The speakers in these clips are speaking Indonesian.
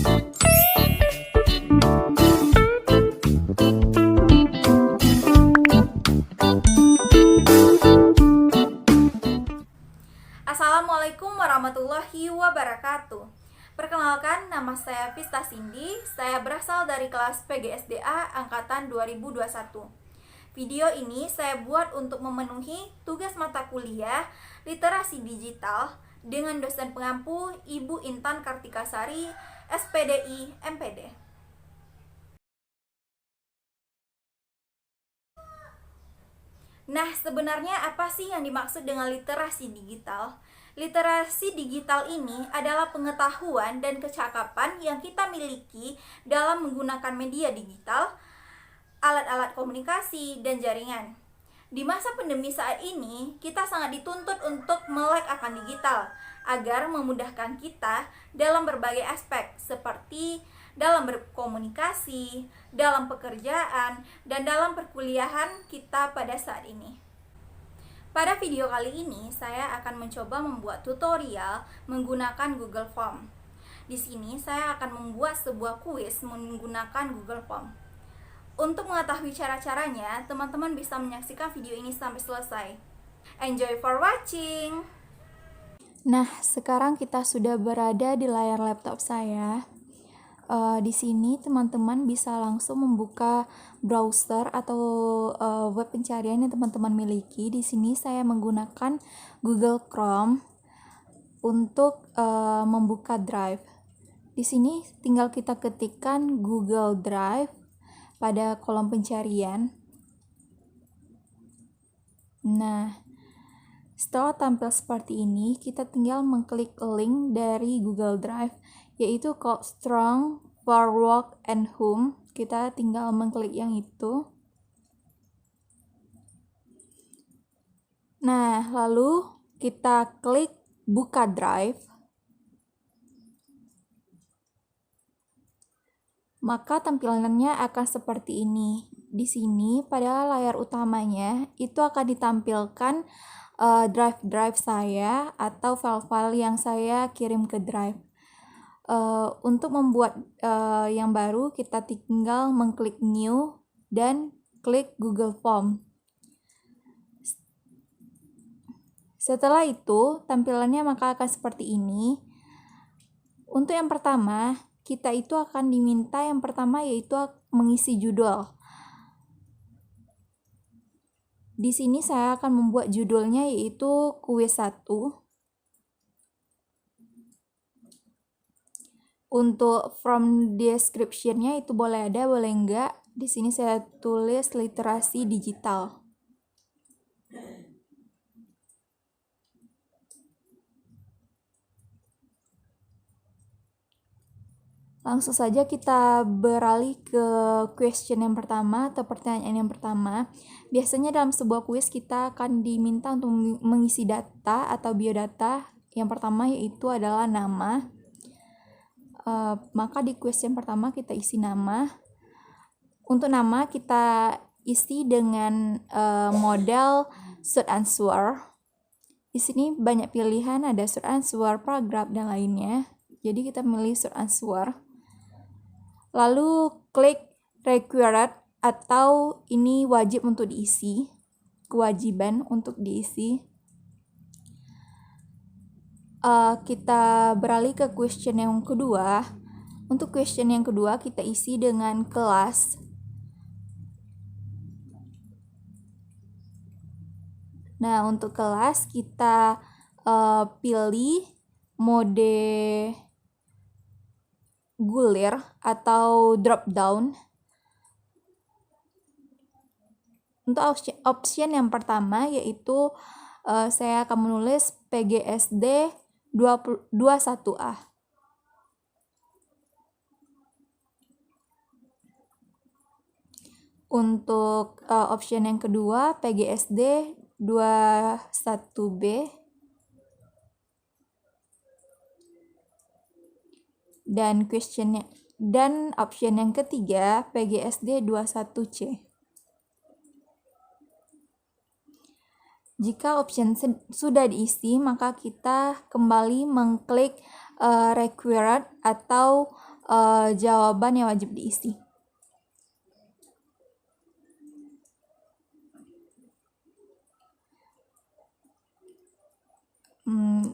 Assalamualaikum warahmatullahi wabarakatuh. Perkenalkan, nama saya Vista Cindy. Saya berasal dari kelas PGSDA angkatan 2021. Video ini saya buat untuk memenuhi tugas mata kuliah Literasi Digital dengan dosen pengampu Ibu Intan Kartikasari, SPDI MPD. Nah, sebenarnya apa sih yang dimaksud dengan literasi digital? Literasi digital ini adalah pengetahuan dan kecakapan yang kita miliki dalam menggunakan media digital, alat-alat komunikasi, dan jaringan. Di masa pandemi saat ini, kita sangat dituntut untuk melek akan digital agar memudahkan kita dalam berbagai aspek seperti dalam berkomunikasi, dalam pekerjaan, dan dalam perkuliahan kita pada saat ini. Pada video kali ini, saya akan mencoba membuat tutorial menggunakan Google Form. Di sini, saya akan membuat sebuah kuis menggunakan Google Form. Untuk mengetahui cara-caranya, teman-teman bisa menyaksikan video ini sampai selesai. Enjoy for watching! Nah, sekarang kita sudah berada di layar laptop saya. Di sini teman-teman bisa langsung membuka browser atau web pencarian yang teman-teman miliki. Di sini saya menggunakan Google Chrome untuk membuka Drive. Di sini tinggal kita ketikkan Google Drive pada kolom pencarian. Nah, setelah tampil seperti ini, kita tinggal mengklik link dari Google Drive, yaitu called Strong for Work and Home. Kita tinggal mengklik yang itu. Nah, lalu kita klik buka Drive. Maka tampilannya akan seperti ini. Di sini pada layar utamanya itu akan ditampilkan drive-drive saya atau file-file yang saya kirim ke Drive. Untuk membuat yang baru, kita tinggal mengklik New dan klik Google Form. Setelah itu, tampilannya maka akan seperti ini. Untuk yang pertama, kita itu akan diminta yang pertama yaitu mengisi judul. Di sini saya akan membuat judulnya yaitu kuis 1. Untuk from description-nya itu boleh ada, boleh enggak. Di sini saya tulis literasi digital. Langsung saja kita beralih ke question yang pertama atau pertanyaan yang pertama. Biasanya dalam sebuah kuis kita akan diminta untuk mengisi data atau biodata. Yang pertama yaitu adalah nama. Maka di question pertama kita isi nama. Untuk nama kita isi dengan model short answer. Di sini banyak pilihan, ada short answer, paragraph, dan lainnya. Jadi kita milih short answer. Lalu klik required atau ini wajib untuk diisi, kewajiban untuk diisi. Kita beralih ke question yang kedua. Untuk question yang kedua kita isi dengan kelas. Nah, untuk kelas kita pilih mode gulir atau drop down. Untuk option yang pertama yaitu saya akan menulis PGSD 21A. Untuk option yang kedua PGSD 21B. Dan option yang ketiga PGSD 21C. Jika option sudah diisi, maka kita kembali mengklik required atau jawaban yang wajib diisi.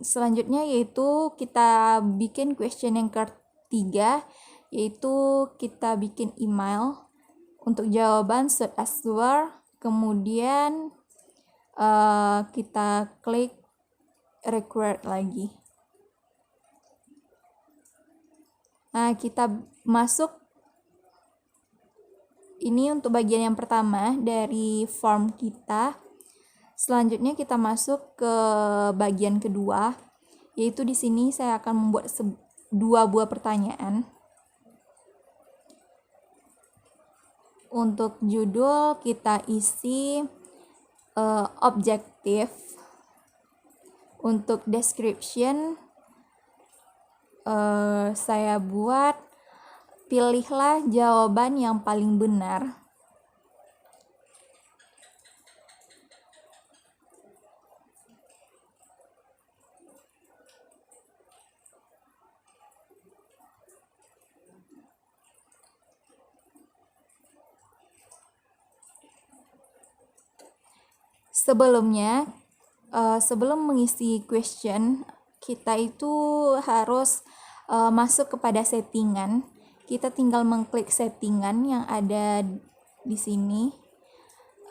Selanjutnya yaitu kita bikin question yang ketiga, yaitu kita bikin email untuk jawaban short answer, kemudian kita klik required lagi. Nah, kita masuk ini untuk bagian yang pertama dari form kita. Selanjutnya kita masuk ke bagian kedua, yaitu di sini saya akan membuat 2 buah pertanyaan. Untuk judul kita isi objektif. Untuk description saya buat pilihlah jawaban yang paling benar. Sebelumnya, sebelum mengisi question, kita itu harus masuk kepada settingan. Kita tinggal mengklik settingan yang ada di sini.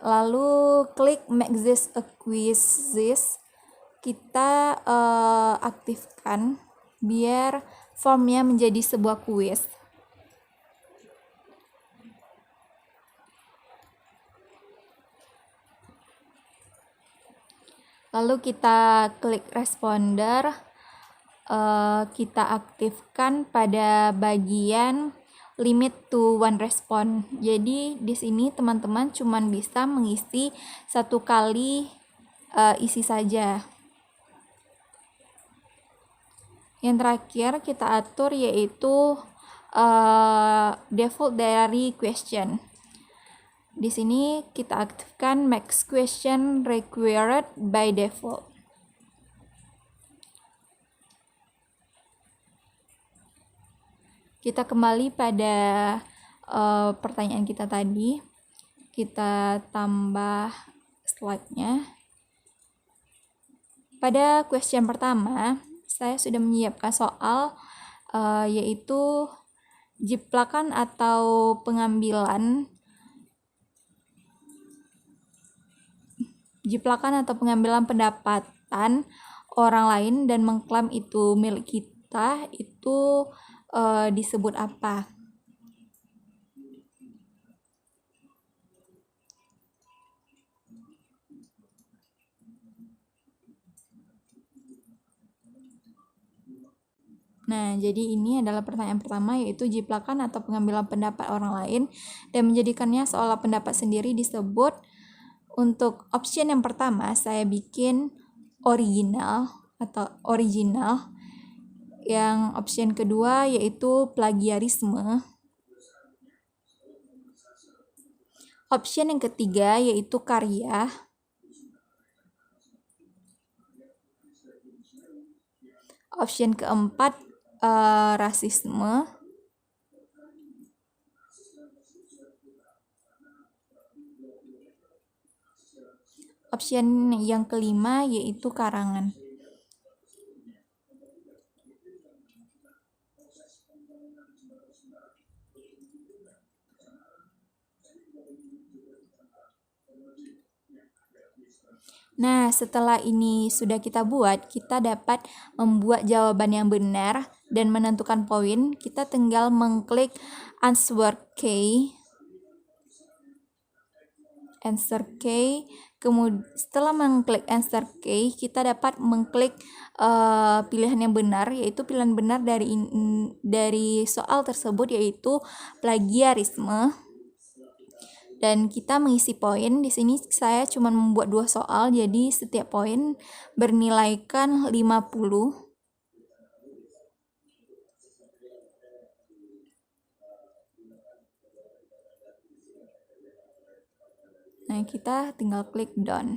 Lalu klik make this a quiz. Kita aktifkan biar formnya menjadi sebuah kuis. Lalu kita klik responder, kita aktifkan pada bagian limit to one response. Jadi di sini teman-teman cuma bisa mengisi 1 kali isi saja. Yang terakhir kita atur yaitu default dari question. Di sini kita aktifkan max question required by default. Kita kembali pada pertanyaan kita tadi. Kita tambah slide-nya. Pada question pertama, saya sudah menyiapkan soal yaitu jiplakan atau pengambilan pendapatan orang lain dan mengklaim itu milik kita, itu disebut apa? Nah, jadi ini adalah pertanyaan pertama, yaitu jiplakan atau pengambilan pendapat orang lain dan menjadikannya seolah pendapat sendiri disebut. Untuk option yang pertama, saya bikin original. Yang option kedua yaitu plagiarisme. Option yang ketiga yaitu karya. Option keempat rasisme. Option yang kelima yaitu karangan. Nah, setelah ini sudah kita buat, kita dapat membuat jawaban yang benar dan menentukan poin. Kita tinggal mengklik answer key. Kemudian setelah mengklik answer key, kita dapat mengklik pilihan yang benar, yaitu pilihan benar dari soal tersebut yaitu plagiarisme. Dan kita mengisi poin. Di sini saya cuma membuat 2 soal, jadi setiap poin bernilaikan 50. Nah, kita tinggal klik done.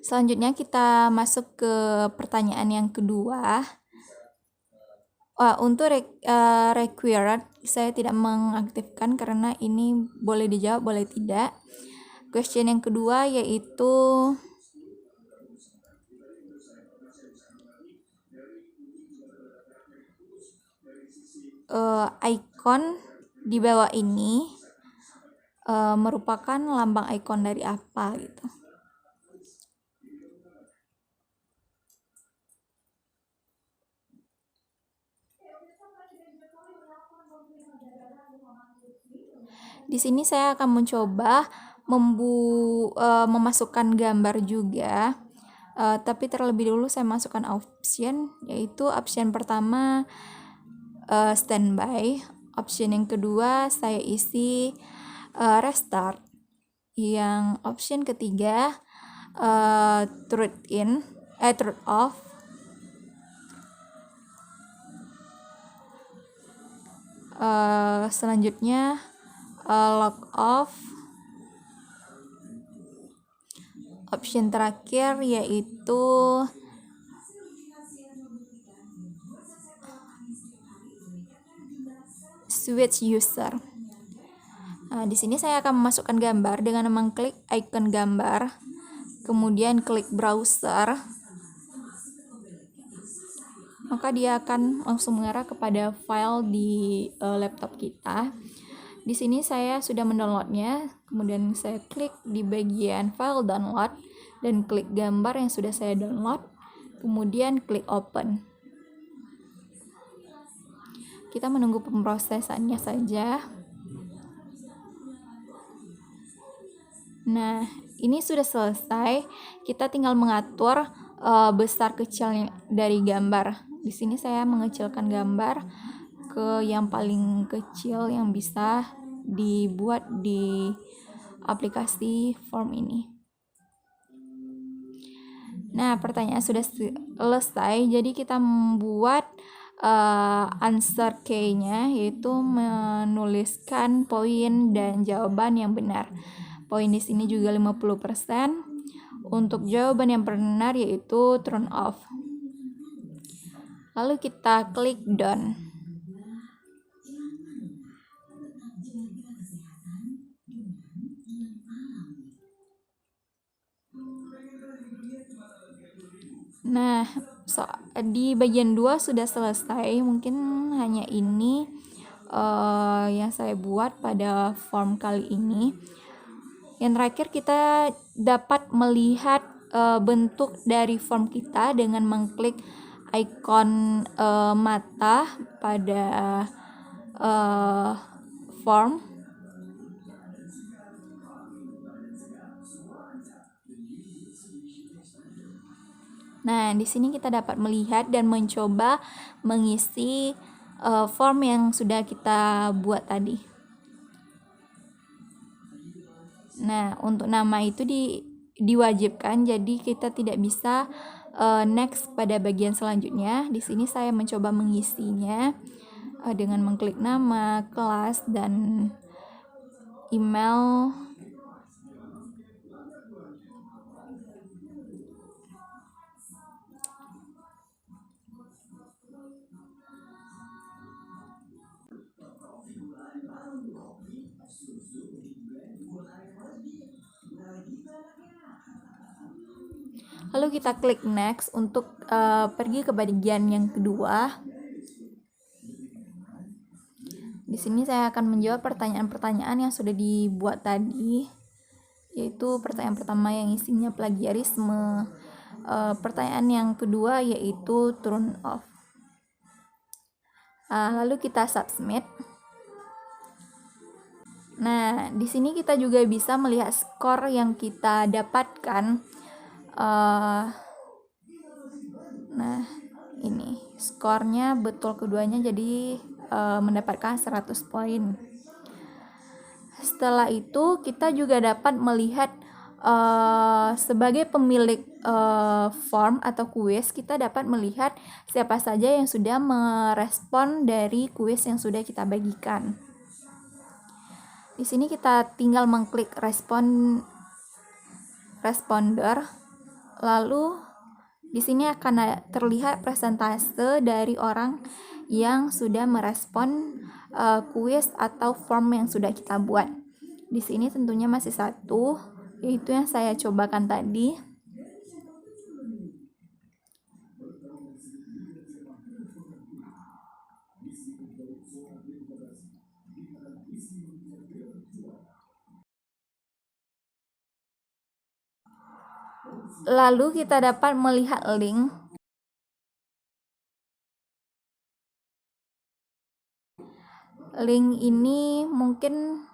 Selanjutnya kita masuk ke pertanyaan yang kedua. Untuk required saya tidak mengaktifkan karena ini boleh dijawab boleh tidak. Question yang kedua yaitu icon di bawah ini merupakan lambang icon dari apa gitu. Di sini saya akan mencoba memasukkan gambar juga. Tapi terlebih dulu saya masukkan option, yaitu option pertama standby, option yang kedua saya isi restart, yang option ketiga truth off, selanjutnya log off, option terakhir yaitu switch user. Di sini saya akan memasukkan gambar dengan mengklik icon gambar, kemudian klik browser, maka dia akan langsung mengarah kepada file di laptop kita. Di sini saya sudah mendownloadnya, kemudian saya klik di bagian file download dan klik gambar yang sudah saya download, kemudian klik open. Kita menunggu pemrosesannya saja. Nah, ini sudah selesai. Kita tinggal mengatur besar kecilnya dari gambar. Di sini saya mengecilkan gambar ke yang paling kecil yang bisa dibuat di aplikasi form ini. Nah, pertanyaan sudah selesai. Jadi kita membuat answer key-nya, yaitu menuliskan poin dan jawaban yang benar. Poin di sini juga 50%. Untuk jawaban yang benar yaitu turn off. Lalu kita klik done. Nah, di bagian 2 sudah selesai. Mungkin hanya ini yang saya buat pada form kali ini. Yang terakhir kita dapat melihat bentuk dari form kita dengan mengklik icon mata pada form. Nah, di sini kita dapat melihat dan mencoba mengisi form yang sudah kita buat tadi. Nah, untuk nama itu diwajibkan, jadi kita tidak bisa next pada bagian selanjutnya. Di sini saya mencoba mengisinya dengan mengklik nama, kelas, dan email. Lalu kita klik next untuk pergi ke bagian yang kedua. Di sini saya akan menjawab pertanyaan-pertanyaan yang sudah dibuat tadi, yaitu pertanyaan pertama yang isinya plagiarisme, pertanyaan yang kedua yaitu turn off. Lalu kita submit. Nah, di sini kita juga bisa melihat skor yang kita dapatkan. Nah, ini skornya betul keduanya, jadi mendapatkan 100 poin. Setelah itu kita juga dapat melihat sebagai pemilik form atau kuis, kita dapat melihat siapa saja yang sudah merespon dari kuis yang sudah kita bagikan. Di sini kita tinggal mengklik responder, lalu Di sini akan terlihat persentase dari orang yang sudah merespon kuis atau form yang sudah kita buat. Di sini tentunya masih 1, yaitu yang saya cobakan tadi. Lalu kita dapat melihat link. Link ini mungkin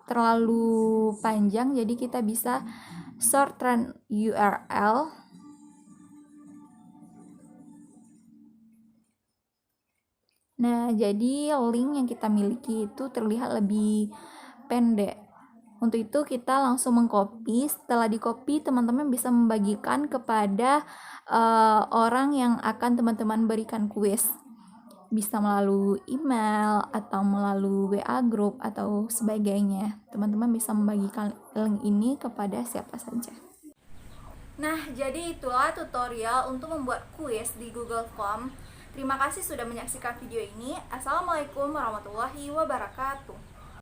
terlalu panjang, jadi kita bisa shorten URL. Nah, jadi link yang kita miliki itu terlihat lebih pendek. Untuk itu kita langsung mengcopy. Setelah di-copy, teman-teman bisa membagikan kepada orang yang akan teman-teman berikan kuis. Bisa melalui email atau melalui WA group atau sebagainya. Teman-teman bisa membagikan link ini kepada siapa saja. Nah, jadi itulah tutorial untuk membuat kuis di Google Form. Terima kasih sudah menyaksikan video ini. Assalamualaikum warahmatullahi wabarakatuh.